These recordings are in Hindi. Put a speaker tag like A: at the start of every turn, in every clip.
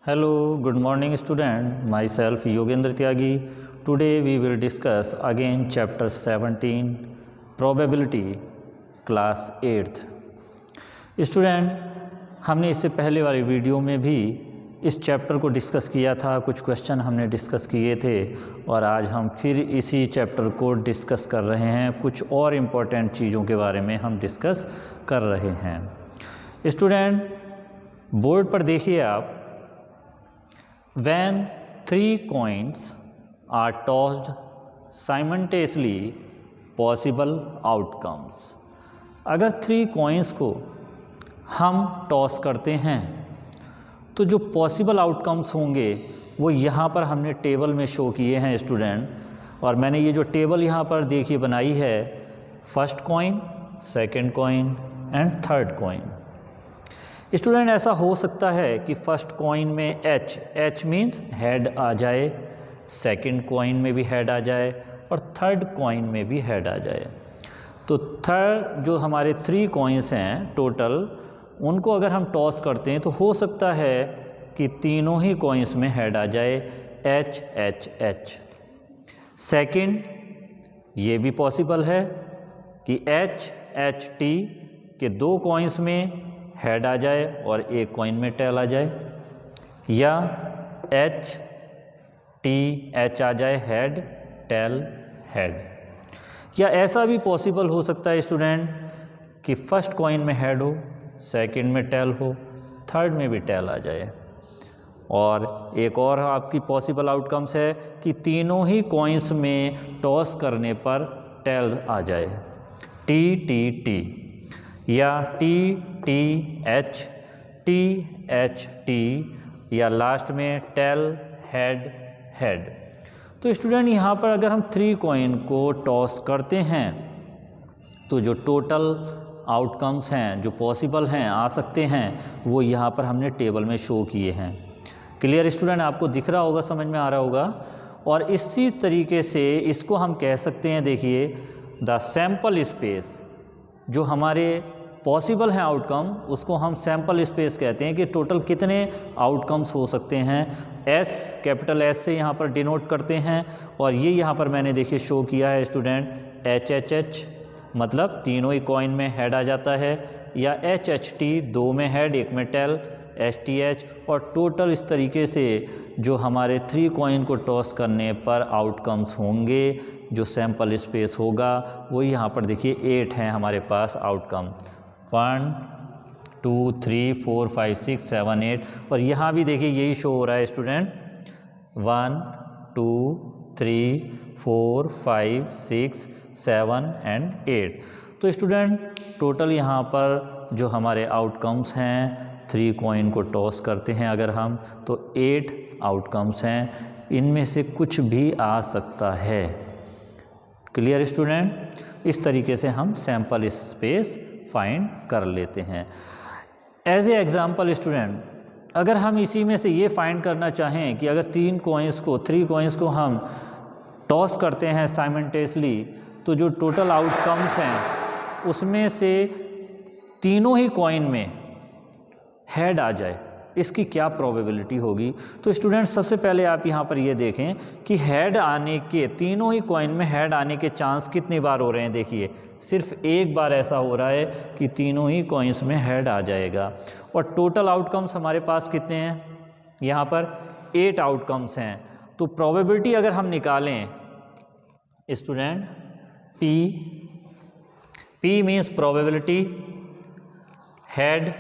A: Hello, good morning student. Myself Yogendra Tyagi. Today we will discuss again chapter 17 probability class 8th. Student, हमने इससे पहले वाली वीडियो में भी इस चैप्टर को डिस्कस किया था, कुछ क्वेश्चन हमने डिस्कस किए थे और आज हम फिर इसी चैप्टर को डिस्कस कर रहे हैं। कुछ और इम्पोर्टेंट चीज़ों के बारे में हम डिस्कस कर रहे हैं। स्टूडेंट, बोर्ड पर देखिए आप, when 3 coins are tossed simultaneously, possible outcomes। अगर 3 coins को हम टॉस करते हैं तो जो पॉसिबल आउटकम्स होंगे वो यहाँ पर हमने टेबल में शो किए हैं स्टूडेंट। और मैंने ये जो टेबल यहाँ पर देखिए बनाई है, first coin, second coin and third coin. Student, ऐसा हो सकता है कि फर्स्ट कॉइन में एच मीन्स हेड आ जाए, सेकंड कॉइन में भी हेड आ जाए और थर्ड कॉइन में भी हेड आ जाए। तो थर्ड जो हमारे 3 कॉइन्स हैं टोटल, उनको अगर हम टॉस करते हैं तो हो सकता है कि तीनों ही कॉइन्स में हेड आ जाए, एच एच एच। सेकंड, ये भी पॉसिबल है कि एच एच टी के 2 कॉइन्स में हेड आ जाए और एक कॉइन में टेल आ जाए, या एच टी एच आ जाए, हेड टेल हेड। या ऐसा भी पॉसिबल हो सकता है स्टूडेंट कि फर्स्ट कॉइन में हेड हो, सेकंड में टेल हो, थर्ड में भी टेल आ जाए। और एक और आपकी पॉसिबल आउटकम्स है कि तीनों ही कॉइन्स में टॉस करने पर टेल आ जाए, टी टी टी, या टी टी एच टी, या लास्ट में टेल हेड हेड। तो स्टूडेंट, यहाँ पर अगर हम 3 कॉइन को टॉस करते हैं तो जो टोटल आउटकम्स हैं, जो पॉसिबल हैं, आ सकते हैं, वो यहाँ पर हमने टेबल में शो किए हैं। क्लियर स्टूडेंट, आपको दिख रहा होगा, समझ में आ रहा होगा। और इसी तरीके से इसको हम कह सकते हैं, देखिए, द सैम्पल स्पेस, जो हमारे पॉसिबल हैं आउटकम, उसको हम सैम्पल स्पेस कहते हैं कि टोटल कितने आउटकम्स हो सकते हैं। एस, कैपिटल एस से यहाँ पर डिनोट करते हैं। और ये यहाँ पर मैंने देखिए शो किया है स्टूडेंट, एच एच एच, मतलब तीनों ही कॉइन में हेड आ जाता है, या एच एच टी, 2 में हेड, 1 में टेल, एच टी एच। और टोटल इस तरीके से जो हमारे 3 कॉइन को टॉस करने पर आउटकम्स होंगे, जो सैम्पल स्पेस होगा, वो यहाँ पर देखिए 8 हैं हमारे पास आउटकम, 1 2 3 4 5 6 7 8। और यहाँ भी देखिए यही शो हो रहा है स्टूडेंट, 1 2 3 4 5 6 7 एंड 8। तो स्टूडेंट, टोटल यहाँ पर जो हमारे आउटकम्स हैं, 3 कॉइन को टॉस करते हैं अगर हम, तो 8 आउटकम्स हैं। इनमें से कुछ भी आ सकता है। क्लियर स्टूडेंट, इस तरीके से हम सैम्पल स्पेस फाइंड कर लेते हैं। एज ए एग्जाम्पल स्टूडेंट, अगर हम इसी में से ये फाइंड करना चाहें कि अगर 3 कॉइन्स को हम टॉस करते हैं साइमल्टेनियसली, तो जो टोटल आउटकम्स हैं उसमें से तीनों ही कॉइन में हेड आ जाए, इसकी क्या प्रोबेबिलिटी होगी। तो स्टूडेंट, सबसे पहले आप यहाँ पर ये देखें कि हेड आने के, तीनों ही कॉइन में हेड आने के चांस कितनी बार हो रहे हैं। देखिए, सिर्फ एक बार ऐसा हो रहा है कि तीनों ही कॉइन्स में हेड आ जाएगा। और टोटल आउटकम्स हमारे पास कितने हैं, यहाँ पर 8 आउटकम्स हैं। तो प्रोबेबिलिटी अगर हम निकालें student, P means probability head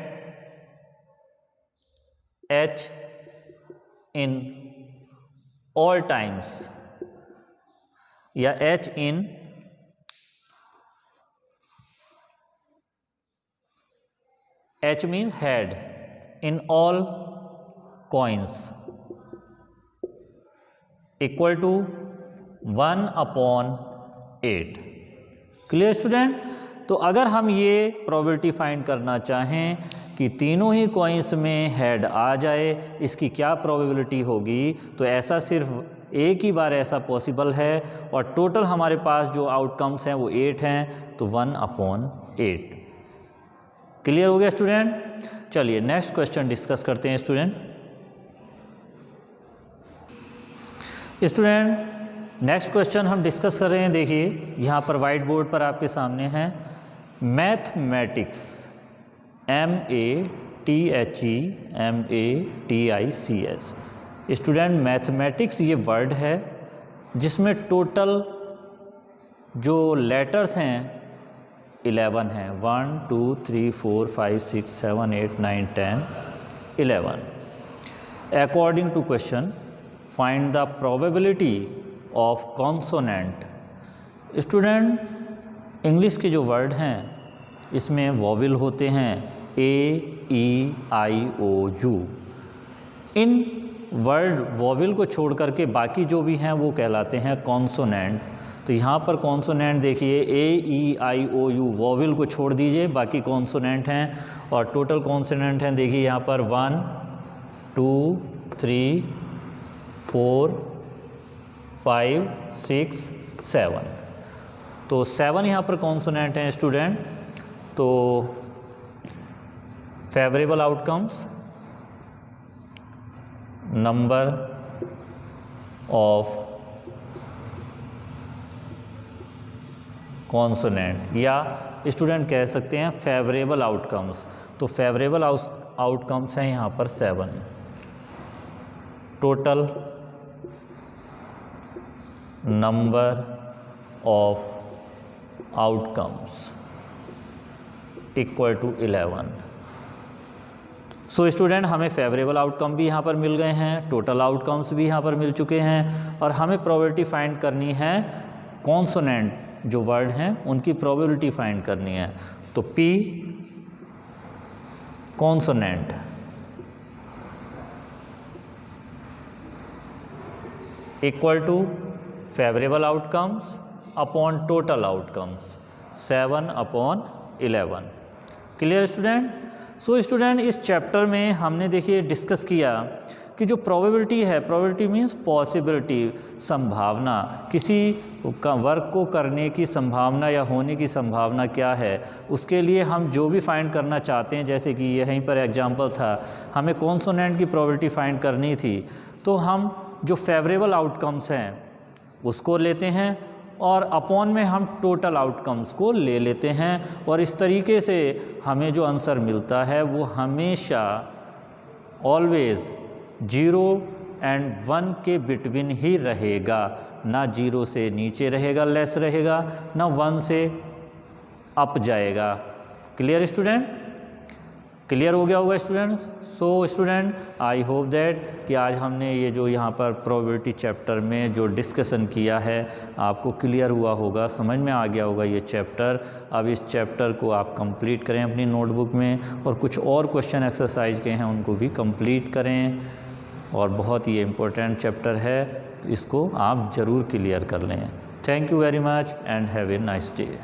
A: H in all times, या H in H means head in all coins, equal to 1/8। Clear student, तो अगर हम ये प्रोबेबिलिटी फाइंड करना चाहें कि तीनों ही कॉइन्स में हेड आ जाए, इसकी क्या प्रोबेबिलिटी होगी, तो ऐसा सिर्फ एक ही बार ऐसा पॉसिबल है। और टोटल हमारे पास जो आउटकम्स हैं वो 8 हैं, तो 1/8। क्लियर हो गया स्टूडेंट। चलिए नेक्स्ट क्वेश्चन डिस्कस करते हैं स्टूडेंट। स्टूडेंट नेक्स्ट क्वेश्चन हम डिस्कस कर रहे हैं। देखिए यहाँ पर वाइट बोर्ड पर आपके सामने है मैथमेटिक्स, MATHEMATICS। स्टूडेंट मैथमेटिक्स ये वर्ड है जिसमें टोटल जो लेटर्स हैं 11 हैं, 1 2 3 4 5 6 7 8 9 10 11। According to question find the probability of consonant. Student English के जो वर्ड हैं इसमें वॉवेल होते हैं AEIOU। इन वर्ड वॉवेल को छोड़ करके बाकी जो भी हैं वो कहलाते हैं कॉन्सोनेंट। तो यहाँ पर कॉन्सोनेंट देखिए AEIOU, वॉवेल को छोड़ दीजिए, बाकी कॉन्सोनेंट हैं और टोटल कॉन्सोनेंट हैं देखिए यहाँ पर 1 2 3 4 5 6 7। तो 7 यहाँ पर कॉन्सोनेंट हैं स्टूडेंट। तो favourable outcomes, number of consonant, या स्टूडेंट कह सकते हैं फेवरेबल आउटकम्स। तो फेवरेबल आउटकम्स हैं यहाँ पर 7। Total number of outcomes equal to 11। So student हमें फेवरेबल आउटकम भी यहाँ पर मिल गए हैं, टोटल आउटकम्स भी यहाँ पर मिल चुके हैं और हमें प्रोबेबिलिटी फाइंड करनी है कॉन्सोनेंट जो वर्ड हैं उनकी प्रोबेबिलिटी फाइंड करनी है। तो P consonant equal to favourable outcomes upon total outcomes 7/11। Clear student? So student इस चैप्टर में हमने देखिए डिस्कस किया कि जो प्रोबेबिलिटी है, प्रोबेबिलिटी मीन्स पॉसिबिलिटी, संभावना, किसी का वर्क को करने की संभावना या होने की संभावना क्या है, उसके लिए हम जो भी फाइंड करना चाहते हैं, जैसे कि यहीं पर एग्जांपल था हमें कॉन्सोनेंट की प्रोबेबिलिटी फाइंड करनी थी, तो हम जो फेवरेबल आउटकम्स हैं उसको लेते हैं और अपॉन में हम टोटल आउटकम्स को ले लेते हैं और इस तरीके से हमें जो आंसर मिलता है वो हमेशा ऑलवेज़ 0 एंड 1 के बिटवीन ही रहेगा, ना 0 से नीचे रहेगा, लेस रहेगा, ना 1 से अप जाएगा। Clear student? क्लियर हो गया होगा students? So student I hope that कि आज हमने ये जो यहाँ पर प्रोबेबिलिटी चैप्टर में जो डिस्कशन किया है आपको क्लियर हुआ होगा, समझ में आ गया होगा ये चैप्टर। अब इस चैप्टर को आप कंप्लीट करें अपनी नोटबुक में और कुछ और क्वेश्चन एक्सरसाइज के हैं उनको भी कंप्लीट करें और बहुत ही इम्पोर्टेंट चैप्टर है, इसको आप ज़रूर क्लियर कर लें। Thank you very much and have a nice day.